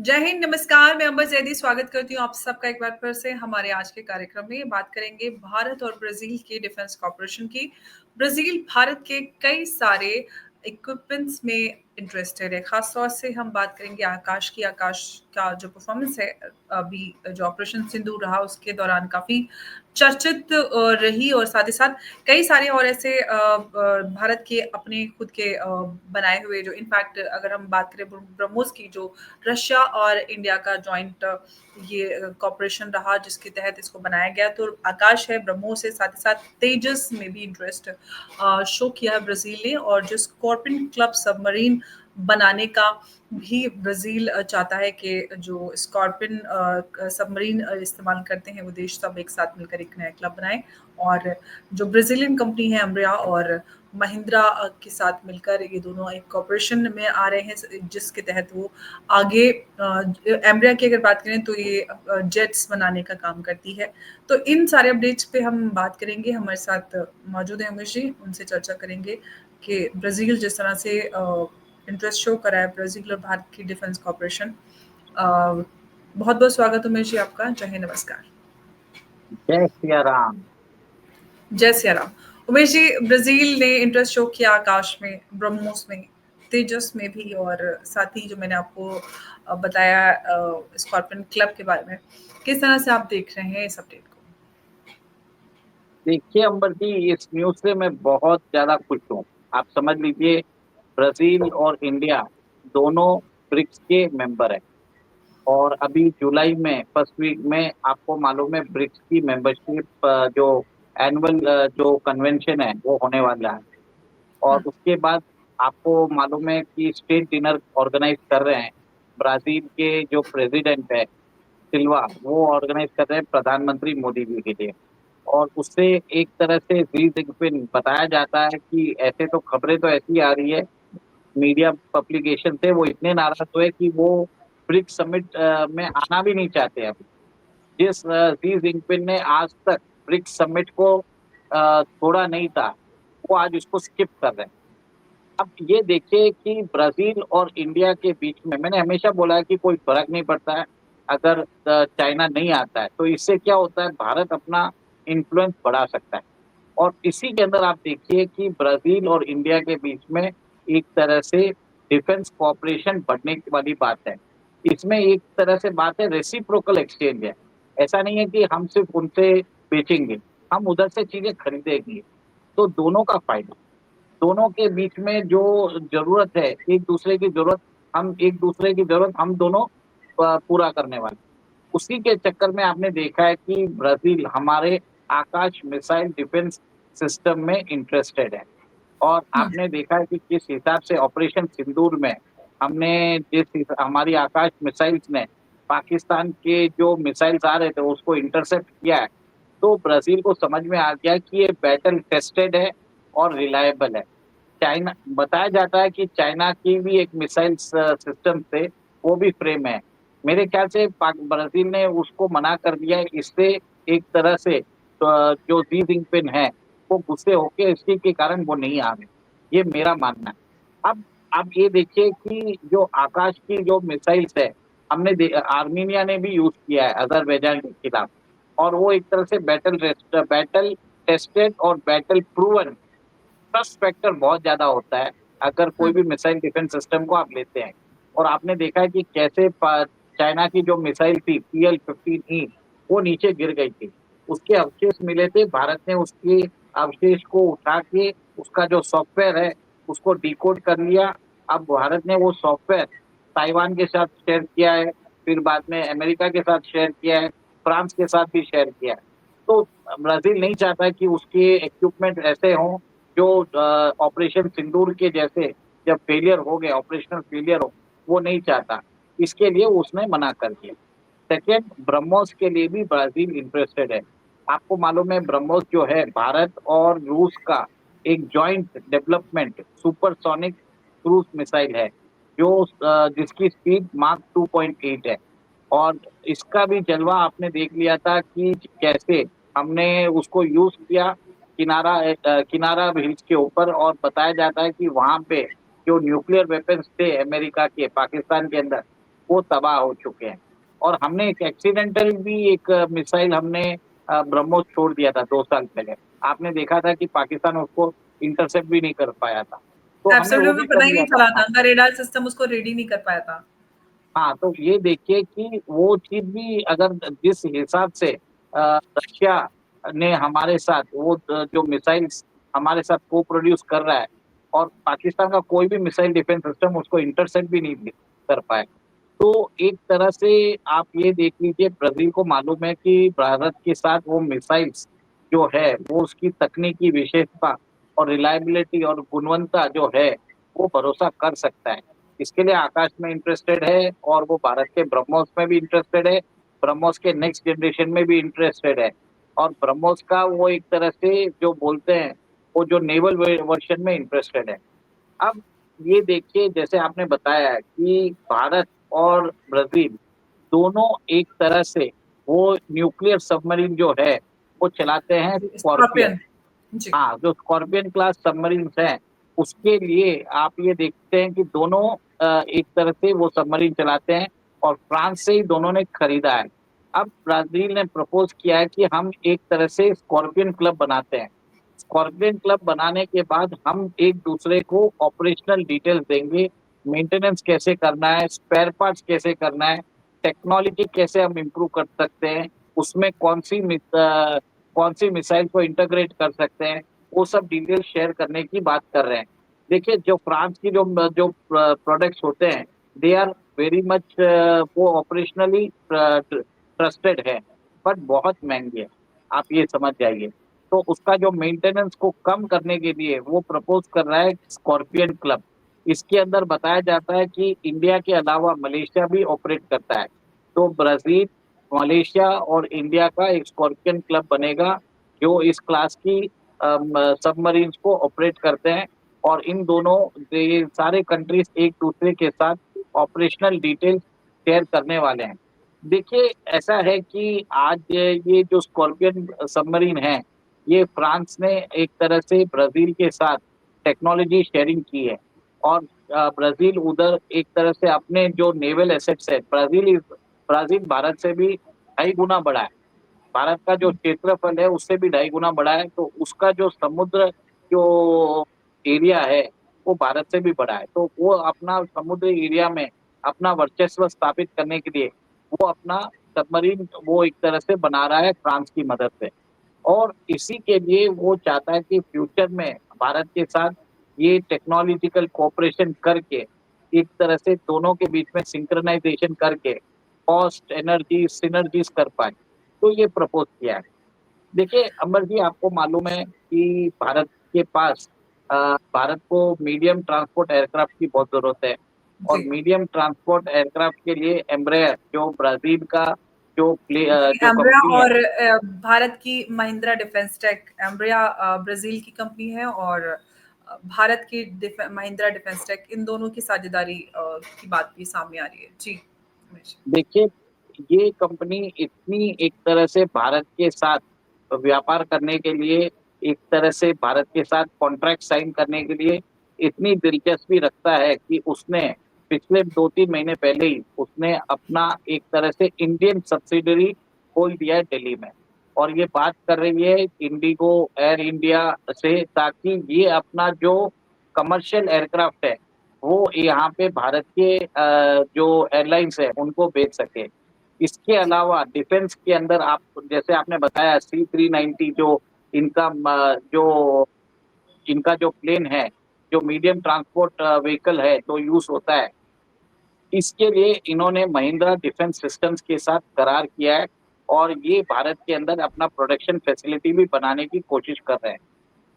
जय हिंद, नमस्कार। मैं अंबर जैदी स्वागत करती हूँ आप सबका एक बार फिर से हमारे आज के कार्यक्रम में। बात करेंगे भारत और ब्राज़ील की डिफेंस कॉर्पोरेशन की। ब्राज़ील भारत के कई सारे इक्विपमेंट्स में इंटरेस्टेड है। ख़ास तौर से हम बात करेंगे आकाश की। आकाश का जो परफॉर्मेंस है, अभी जो ऑपरेशन सिंदूर रहा उसके दौरान काफ़ी चर्चित रही, और साथ ही साथ कई सारे और ऐसे भारत के अपने खुद के बनाए हुए, जो इनफैक्ट अगर हम बात करें ब्रह्मोस की, जो रशिया और इंडिया का जॉइंट ये कॉपरेशन रहा जिसके तहत इसको बनाया गया। तो आकाश है, ब्रह्मोस है, साथ ही साथ तेजस में भी इंटरेस्ट शो किया है ब्राजील ने। और जो स्कॉर्पियन क्लब सबमरीन बनाने का भी ब्राजील चाहता है कि जो स्कॉर्पियन सबमरीन इस्तेमाल करते हैं वो देश सब एक साथ मिलकर एक नया क्लब बनाए। और जो ब्राजीलियन कंपनी है एम्ब्रिया और महिंद्रा के साथ मिलकर ये दोनों एक कॉर्पोरेशन में आ रहे हैं, जिसके तहत वो आगे एम्ब्रिया की अगर बात करें तो ये जेट्स बनाने का काम करती है। तो इन सारे अपडेट्स पे हम बात करेंगे। हमारे साथ मौजूद हैं उमेश जी, उनसे चर्चा करेंगे कि ब्राज़ील जिस तरह से इंटरेस्ट शो करा है, ब्राज़ील और भारत की डिफेंस कॉर्पोरेशन। बहुत बहुत स्वागत उमेश जी आपका। जय हिंद, नमस्कार। जय सिया राम। जय सिया राम। उमेश जी, ब्राज़ील ने इंटरेस्ट शो किया आकाश में, ब्रह्मोस में, तेजस में भी, और साथ ही जो मैंने आपको बताया स्कॉर्पियन क्लब के बारे में। किस तरह से आप देख रहे हैं इस अपडेट को? देखिए अंबर जी, इस न्यूज से मैं बहुत ज्यादा खुश हूँ। आप समझ लीजिए, ब्राजील और इंडिया दोनों ब्रिक्स के मेंबर हैं। और अभी जुलाई में फर्स्ट वीक में आपको मालूम है ब्रिक्स की मेंबरशिप जो एनुअल जो कन्वेंशन है वो होने वाला है। और हुँ, उसके बाद आपको मालूम है कि स्टेट डिनर ऑर्गेनाइज कर रहे हैं। ब्राजील के जो प्रेसिडेंट है सिल्वा, वो ऑर्गेनाइज कर रहे हैं प्रधानमंत्री मोदी जी के लिए। और उससे एक तरह से शी जिनपिंग बताया जाता है कि ऐसे तो खबरें तो ऐसी आ रही है मीडिया पब्लिकेशन से, वो इतने नाराज हुए कि वो ब्रिक्स समिट में आना भी नहीं चाहते। अभी जिस शी जिनपिंग ने आज तक ब्रिक्स समिट को छोड़ा नहीं था, वो आज उसको स्किप कर रहे हैं। अब ये देखिए कि ब्राजील और इंडिया के बीच में मैंने हमेशा बोला है कि कोई फर्क नहीं पड़ता है अगर चाइना नहीं आता है, तो इससे क्या होता है भारत अपना इन्फ्लुएंस बढ़ा सकता है। और इसी के अंदर आप देखिए कि ब्राजील और इंडिया के बीच में एक तरह से डिफेंस कॉपरेशन बढ़ने वाली बात है। इसमें एक तरह से बात है रेसिप्रोकल एक्सचेंज है। ऐसा नहीं है कि हम सिर्फ उनसे बेचेंगे, हम उधर से चीजें खरीदेंगे। तो दोनों का फायदा, दोनों के बीच में जो जरूरत है, एक दूसरे की जरूरत, हम एक दूसरे की जरूरत हम दोनों पूरा करने वाले। उसी के चक्कर में आपने देखा है कि ब्राजील हमारे आकाश मिसाइल डिफेंस सिस्टम में इंटरेस्टेड है। और हुँ, आपने देखा है कि किस हिसाब से ऑपरेशन सिंदूर में हमने हमारी आकाश मिसाइल्स ने पाकिस्तान के जो मिसाइल्स आ रहे थे उसको इंटरसेप्ट किया है। तो ब्राजील को समझ में आ गया कि ये बैटल टेस्टेड है और रिलायबल है। चाइना, बताया जाता है कि चाइना की भी एक मिसाइल सिस्टम से वो भी फ्रेम है। मेरे ख्याल से ब्राजील ने उसको मना कर दिया है। इससे एक तरह से जो शी जिनपिंग है वो गुस्से होके इसी के कारण वो नहीं आ रहे। ये मेरा मानना है। अब आप ये देखिए कि जो आकाश की जो मिसाइल्स है, आर्मीनिया ने भी यूज किया है अजरबैजान के खिलाफ। और वो एक तरह से बैटल टेस्टेड और बैटल प्रूवन। ट्रस्ट फैक्टर बहुत ज्यादा होता है अगर कोई हुँ, भी मिसाइल डिफेंस सिस्टम को आप लेते हैं। और आपने देखा है कि कैसे चाइना की जो मिसाइल थी PL-15E, वो नीचे गिर गई थी। उसके अवशेष मिले थे, भारत ने उसके अवशेष को उठा के उसका जो सॉफ्टवेयर है उसको डिकोड कर लिया। अब भारत ने वो सॉफ्टवेयर ताइवान के साथ शेयर किया है, फिर बाद में अमेरिका के साथ शेयर किया है, फ्रांस के साथ भी शेयर किया है। तो ब्राजील नहीं चाहता कि उसके इक्विपमेंट ऐसे हों जो ऑपरेशन सिंदूर के जैसे जब फेलियर हो गए, ऑपरेशनल फेलियर हो, वो नहीं चाहता। इसके लिए उसने मना कर दिया। सेकेंड, ब्रह्मोस के लिए भी ब्राजील इंटरेस्टेड है। आपको मालूम है ब्रह्मोस जो है भारत और रूस का एक joint development supersonic cruise missile है, जो जिसकी स्पीड मार्क 2.8 है। और इसका भी जलवा आपने देख लिया था कि कैसे हमने उसको यूज किया किनारा हिल्स के ऊपर। और बताया जाता है कि वहां पे जो न्यूक्लियर वेपन्स थे अमेरिका के पाकिस्तान के अंदर, वो तबाह हो चुके हैं। और हमने एक एक्सीडेंटल भी एक मिसाइल हमने ब्रह्मोस छोड़ दिया था 2 साल पहले। आपने देखा था कि पाकिस्तान उसको इंटरसेप्ट भी नहीं कर पाया था। तो हमने वो एब्सोल्यूटली भी उनको कर पता ही लिया नहीं था। चला हाँ, था, उनका रेडार सिस्टम उसको रीड ही नहीं कर पाया था। हाँ, तो ये देखिए कि वो चीज़ भी अगर जिस हिसाब से रशिया ने हमारे साथ वो जो मिसाइल्स हमारे साथ को-प्रोड्यूस कर रहा है और पाकिस्तान का कोई भी मिसाइल डिफेंस सिस्टम उसको इंटरसेप्ट भी नहीं कर पाए। तो एक तरह से आप ये देख लीजिए ब्राज़ील को मालूम है कि भारत के साथ वो मिसाइल्स जो है, वो उसकी तकनीकी विशेषता और रिलायबिलिटी और गुणवत्ता जो है, वो भरोसा कर सकता है। इसके लिए आकाश में इंटरेस्टेड है और वो भारत के ब्रह्मोस में भी इंटरेस्टेड है, ब्रह्मोस के नेक्स्ट जनरेशन में भी इंटरेस्टेड है। और ब्रह्मोस का वो एक तरह से जो बोलते हैं, वो जो नेवल वर्ज़न में इंटरेस्टेड है। अब ये देखिए जैसे आपने बताया कि भारत और ब्राज़ील दोनों एक तरह से वो न्यूक्लियर सबमरीन जो है, वो चलाते हैं जी, स्कॉर्पियन। स्कॉर्पियन। जी। हाँ, जो स्कॉर्पियन क्लास सबमरीन्स हैं, उसके लिए आप ये देखते हैं कि दोनों एक तरह से वो सबमरीन चलाते हैं और फ्रांस से ही दोनों ने खरीदा है। अब ब्राज़ील ने प्रपोज़ किया है कि हम एक तरह से स्कॉर्पियन क्लब बनाते हैं। स्कॉर्पियन क्लब बनाने के बाद हम एक-दूसरे को ऑपरेशनल डिटेल्स देंगे, मेंटेनेंस कैसे करना है, स्पेयर पार्ट्स कैसे करना है, टेक्नोलॉजी कैसे हम इम्प्रूव कर सकते हैं, उसमें कौन-सी मिसाइल को इंटीग्रेट कर सकते हैं, वो सब डिटेल शेयर करने की बात कर रहे हैं। देखिए जो फ्रांस की जो प्रोडक्ट्स होते हैं, दे आर वेरी मच वो ऑपरेशनली ट्रस्टेड है, बट बहुत महँगी है, आप ये समझ जाइए। तो उसका जो मेंटेनेंस को कम करने के लिए वो प्रपोज़ कर रहा है स्कॉर्पियन क्लब। इसके अंदर बताया जाता है कि इंडिया के अलावा मलेशिया भी ऑपरेट करता है। तो ब्राज़ील, मलेशिया और इंडिया का एक स्कॉर्पियन क्लब बनेगा, जो इस क्लास की सबमरीन्स को ऑपरेट करते हैं और इन दोनों ये सारे कंट्रीज़ एक-दूसरे के साथ ऑपरेशनल डिटेल्स शेयर करने वाले हैं। देखिए, ऐसा है कि आज ये जो स्कॉर्पियन सबमरीन है, ये फ्रांस ने एक तरह से ब्राज़ील के साथ टेक्नोलॉजी शेयरिंग की है और ब्राज़ील उधर एक तरह से अपने जो नेवल एसेट्स है, ब्राज़ील भारत से भी ढाई गुना बड़ा है। भारत का जो क्षेत्रफल है, उससे भी ढाई गुना बड़ा है, तो उसका जो समुद्र जो एरिया है, वो भारत से भी बड़ा है। तो वो अपना समुद्री एरिया में अपना वर्चस्व स्थापित करने के लिए, वो अपना सबमरीन वो एक तरह से बना रहा है फ्रांस की मदद से। और इसी के लिए वो चाहता है कि फ्यूचर में भारत के साथ ये टेक्नोलॉजिकल कोऑपरेशन करके, एक तरह से दोनों के बीच में सिंक्रोनाइज़ेशन करके, कॉस्ट, एनर्जी, सिनर्जीज़ कर पाएँ। तो ये प्रपोज़ किया है। देखिए अमर जी आपको मालूम है कि के पास भारत को मीडियम ट्रांसपोर्ट एयरक्राफ्ट की बहुत ज़रूरत है और जी। मीडियम ट्रांसपोर्ट एयरक्राफ्ट के लिए एम्ब्रेयर जो ब्राज़ील का जी, जो एम्ब्रिया कंपनी है। और भारत की महिंद्रा डिफेंस टेक। एम्ब्रिया ब्राज़ील की कंपनी है और भारत की महिंद्रा डिफेंस टेक, इन दोनों की साझेदारी की बात भी सामने आ रही है। जी, हमेशा। देखिए, ये कंपनी इतनी एक तरह से भारत के साथ व्यापार करने के लिए, एक तरह से भारत के साथ कॉन्ट्रैक्ट साइन करने के लिए इतनी दिलचस्पी रखता है कि उसने पिछले 2-3 महीने पहले ही उसने अपना एक तरह से इंडियन सब्सिडियरी खोल दिया है दिल्ली में। और ये बात कर रही है इंडिगो, एयर इंडिया से ताकि ये अपना जो कमर्शियल एयरक्राफ्ट है, वो यहाँ पे भारत के जो एयरलाइन्स है उनको बेच सके। इसके अलावा डिफेंस के अंदर आप जैसे आपने बताया C-390 इनका जो प्लेन है, जो मीडियम ट्रांसपोर्ट व्हीकल है, जो यूज़ होता है, इसके लिए इन्होंने महिंद्रा डिफेंस सिस्टम्स के साथ करार किया है और ये भारत के अंदर अपना प्रोडक्शन फैसिलिटी भी बनाने की कोशिश कर रहे हैं।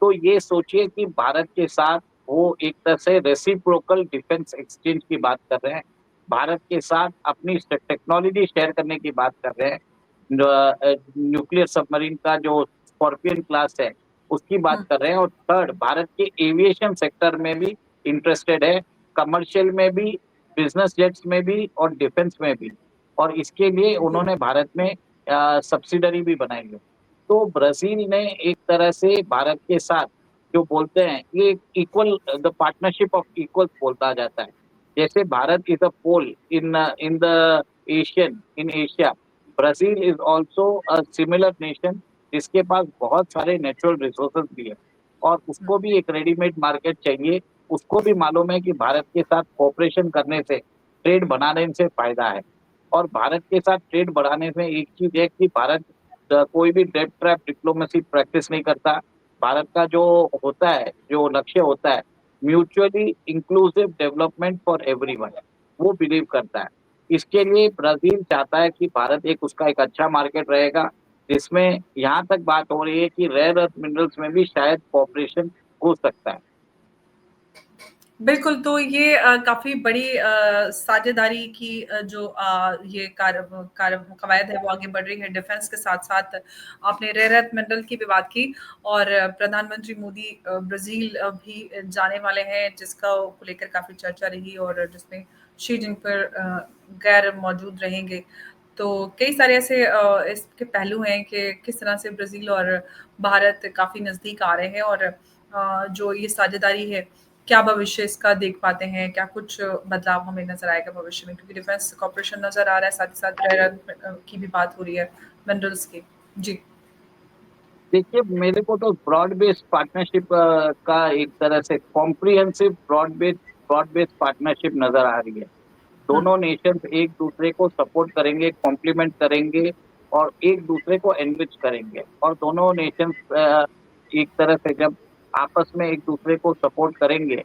तो ये सोचिए कि भारत के साथ वो एक तरह से रेसिप्रोकल डिफेंस एक्सचेंज की बात कर रहे हैं। भारत के साथ अपनी टेक्नोलॉजी शेयर करने की बात कर रहे हैं। न्यूक्लियर सबमरीन का जो स्कॉर्पियन क्लास है, उसकी बात हुँ, कर रहे हैं और थर्ड भारत के एविएशन सेक्टर में भी इंटरेस्टेड है, कमर्शियल में भी, बिज़नेस जेट्स में भी और डिफेंस में भी। और इसके लिए जी। उन्होंने भारत में सब्सिडरी भी बनाई है। तो ब्राज़ील ने एक तरह से भारत के साथ जो बोलते हैं ये equal the partnership of equals बोला जाता है। जैसे Bharat is a pole in the in Asia, Brazil is also a similar nation जिसके पास बहुत सारे नेचुरल रिसोर्सेज भी है और हुँ। उसको भी एक रेडीमेड मार्केट चाहिए। उसको भी मालूम है कि भारत के साथ कोऑपरेशन करने से, ट्रेड बनाने से फायदा है। और भारत के साथ ट्रेड बढ़ाने में एक चीज है कि भारत कोई भी डेट ट्रैप डिप्लोमेसी प्रैक्टिस नहीं करता। भारत का जो होता है, जो लक्ष्य होता है, mutually inclusive development for everyone, वो बिलीव करता है। इसके लिए ब्राजील चाहता है कि भारत एक उसका एक अच्छा मार्केट रहेगा, जिसमें यहाँ तक बात हो रही है कि रेयर अर्थ मिनरल्स में भी शायद कॉपरेशन हो सकता है। बिल्कुल, तो ये काफ़ी बड़ी साझेदारी की जो ये कवायद है वो आगे बढ़ रही है डिफेंस के साथ-साथ। आपने रेयर अर्थ मिनरल की भी बात की और प्रधानमंत्री मोदी ब्राज़ील भी जाने वाले हैं जिसका को लेकर काफ़ी चर्चा रही और जिसमें शी जिनपिंग गैर मौजूद रहेंगे। तो कई सारे ऐसे इसके पहलू हैं कि किस तरह से ब्राज़ील और भारत काफ़ी नज़दीक आ रहे हैं और जो ये साझेदारी है क्या भविष्य इसका देख पाते हैं? क्या कुछ बदलाव हमें नज़र आएगा भविष्य में? क्योंकि डिफेंस कॉर्पोरेशन नज़र आ रहा है, साथ ही साथ रेयर अर्थ की भी बात हो रही है, मिनरल्स की। जी। देखिए, मेरे को तो ब्रॉड बेस्ड पार्टनरशिप का एक तरह से कॉम्प्रिहेंसिव ब्रॉड बेस्ड पार्टनरशिप नजर आ रही है। हुँ, दोनों नेशंस एक दूसरे को सपोर्ट करेंगे, कॉम्प्लीमेंट करेंगे और एक दूसरे को एनरिच करेंगे। और दोनों नेशंस एक तरह से जब आपस में एक दूसरे को सपोर्ट करेंगे,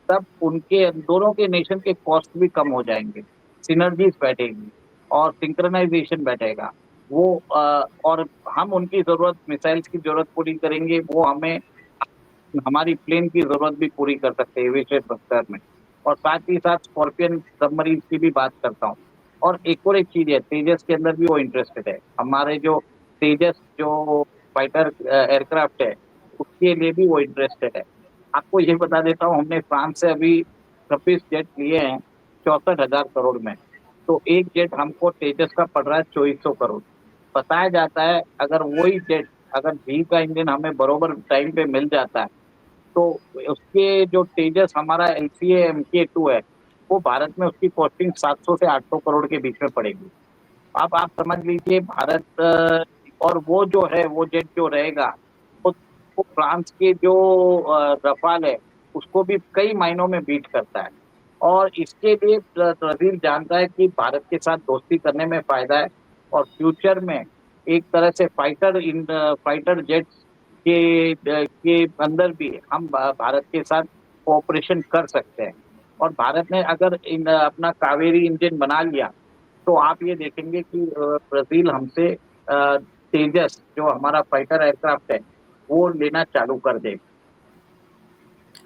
तब उनके दोनों के नेशन के कॉस्ट भी कम हो जाएंगे, सिनर्जीज बैठेगी और सिंक्रोनाइजेशन बैठेगा। और हम उनकी जरूरत, मिसाइल्स की जरूरत पूरी करेंगे, वो हमें हमारी प्लेन की जरूरत भी पूरी कर सकते हैं एविएशन सेक्टर में। और साथ ही साथ स्कॉर्पियन सबमरीन की भी बात करता हूँ। और एक चीज है, तेजस के अंदर भी वो इंटरेस्टेड है। हमारे जो तेजस जो फाइटर एयरक्राफ्ट है, उसके लिए भी वो इंटरेस्टेड है। आपको ये बता देता हूँ, हमने फ्रांस से अभी 26 जेट लिए हैं 64,000 करोड़ में। तो एक जेट हमको तेजस का पड़ रहा है 2400 करोड़। बताया जाता है अगर वही जेट, अगर भी का इंजन हमें बरोबर टाइम पे मिल जाता है, तो उसके जो तेजस हमारा एलसीए MK2 है, वो भारत में उसकी कॉस्टिंग 700 से 800 करोड़ के बीच में पड़ेगी। अब आप समझ लीजिए भारत और वो जो है, वो जेट जो रहेगा, वो फ्रांस के जो रफाल है, उसको भी कई मायनों में बीट करता है। और इसके लिए ब्राजील जानता है कि भारत के साथ दोस्ती करने में फायदा है और फ्यूचर में एक तरह से फाइटर जेट्स के अंदर भी हम भारत के साथ कोऑपरेशन कर सकते हैं। और भारत ने अगर अपना कावेरी इंजन बना लिया, तो आप ये देखेंगे कि ब्राजील हमसे तेजस जो हमारा फाइटर एयरक्राफ्ट है, वो लेना चालू कर देगा।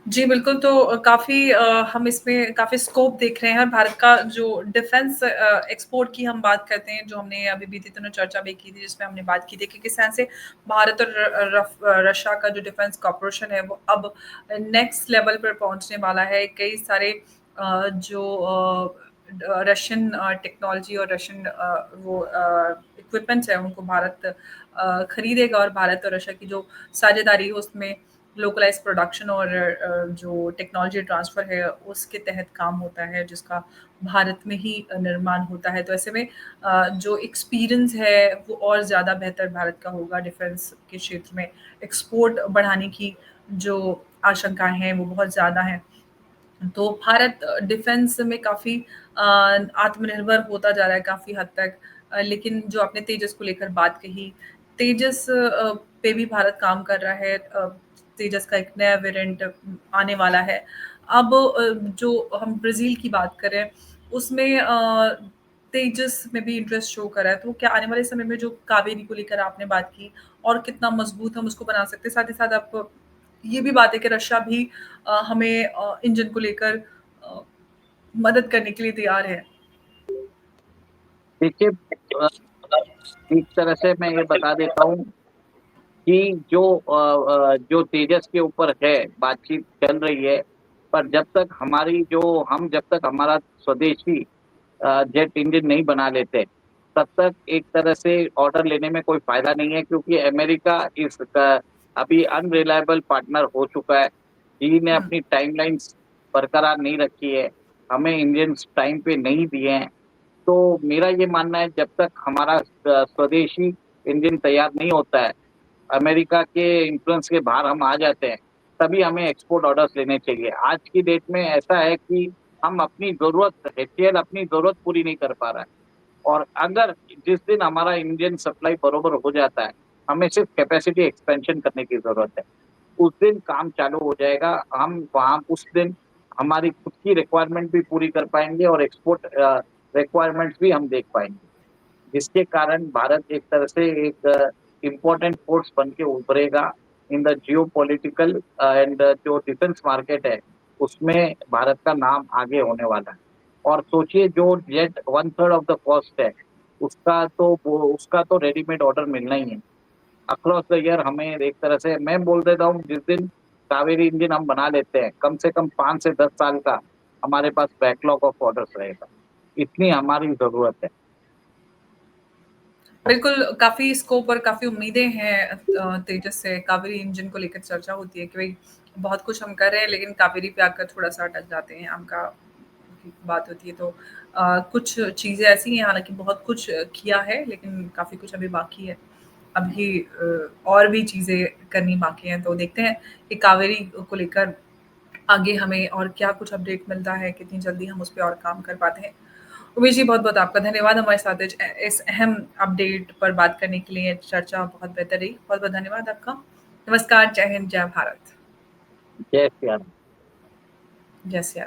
जी, बिल्कुल, तो काफ़ी हम इसमें काफ़ी स्कोप देख रहे हैं और भारत का जो डिफेंस एक्सपोर्ट की हम बात करते हैं, जो हमने अभी बीते दिनों चर्चा भी की थी, जिसमें हमने बात की थी कि किस तरह से भारत और रशिया का जो डिफेंस कॉर्पोरेशन है, वो अब नेक्स्ट लेवल पर पहुँचने वाला है। कई सारे जो रशियन टेक्नोलॉजी और रशियन वो इक्विपमेंट्स हैं, उनको भारत खरीदेगा और भारत और रशिया की जो साझेदारी है, उसमें लोकलाइज़ प्रोडक्शन और जो टेक्नोलॉजी ट्रांसफ़र है, उसके तहत काम होता है, जिसका भारत में ही निर्माण होता है। तो ऐसे में जो एक्सपीरियंस है, वो और ज़्यादा बेहतर भारत का होगा डिफेंस के क्षेत्र में। एक्सपोर्ट बढ़ाने की जो आशंकाएँ हैं, वो बहुत ज़्यादा हैं। तो भारत डिफेंस में काफ़ी आत्मनिर्भर होता जा रहा है काफ़ी हद तक। लेकिन जो आपने तेजस को लेकर बात कही, तेजस पे भी भारत काम कर रहा है। तेजस का एक नया वेरिएंट आने वाला है। अब जो हम ब्राज़ील की बात करें, उसमें तेजस में भी इंटरेस्ट शो कर रहा है। तो क्या आने वाले समय में जो कावेरी को लेकर आपने बात की और कितना मज़बूत हम उसको बना सकते हैं, साथ ही साथ आप ये भी बात है कि रशिया भी हमें इंजन को लेकर अ, मदद करने के लिए तैयार है। देखिए, अ, एक तरह से मैं ये बता देता हूँ कि जो तेजस के ऊपर है, बातचीत चल रही है। पर जब तक हमारा स्वदेशी जेट इंजन नहीं बना लेते, तब तक एक तरह से ऑर्डर लेने में कोई फायदा नहीं है, क्योंकि अमेरिका अभी अनरिलायबल पार्टनर हो चुका है। चीन ने हुँ, अपनी टाइमलाइंस बरकरार नहीं रखी है। हमें इंजन्स टाइम पे नहीं दिए हैं, तो मेरा ये मानना है जब तक हमारा स्वदेशी इंजन तैयार नहीं होता है, अमेरिका के इन्फ्लुएंस के बाहर हम आ जाते हैं, तभी हमें एक्सपोर्ट ऑर्डर्स लेने चाहिए। आज की डेट में ऐसा है कि हम अपनी ज़रूरत एचएएल अपनी ज़रूरत पूरी नहीं कर पा रहा है, और अगर जिस दिन हमारा इंडियन सप्लाई बरोबर हो जाता है, हमें सिर्फ कैपेसिटी एक्सपेंशन करने की ज़रूरत है। उस दिन काम चालू हो जाएगा, हम वहाँ उस दिन हमारी खुद की रिक्वायरमेंट भी पूरी कर पाएँगे और एक्सपोर्ट रिक्वायरमेंट्स भी हम देख पाएँगे। जिसके कारण भारत एक तरह से एक इम्पोर्टेंट फोर्स बन के उभरेगा इन द जियोपॉलिटिकल एंड जो डिफेंस मार्केट है, उसमें भारत का नाम आगे होने वाला है। और सोचिए जो जेट 1/3 ऑफ द कॉस्ट है, उसका तो रेडीमेड ऑर्डर मिलना ही है। अक्रॉस द ईयर हमें एक तरह से मैं बोल देता हूँ जिस दिन कावेरी इंजन हम बना लेते हैं, कम से कम 5 से 10 साल का हमारे पास बैकलॉग ऑफ ऑर्डर्स रहेगा। इतनी हमारी ज़रूरत है। बिल्कुल, काफ़ी स्कोप और काफ़ी उम्मीदें हैं तेजस से। कावेरी इंजन को लेकर चर्चा होती है कि भई बहुत कुछ हम कर रहे हैं, लेकिन कावेरी पे आकर थोड़ा-सा अटक जाते हैं। आम की बात होती है तो कुछ चीज़ें ऐसी हैं, हालाँकि बहुत कुछ किया है, लेकिन काफ़ी कुछ अभी बाकी है। अभी और भी चीज़ें करनी बाकी हैं, तो देखते हैं कि कावेरी को लेकर आगे हमें और क्या कुछ अपडेट मिलता है, कितनी जल्दी हम उस पे और काम कर पाते हैं। उमेश जी, बहुत-बहुत आपका धन्यवाद हमारे साथ इस अहम अपडेट पर बात करने के लिए। चर्चा बहुत बेहतर रही। बहुत-बहुत धन्यवाद आपका। नमस्कार, जय हिंद, जय भारत। जय श्री राम। जय श्री राम।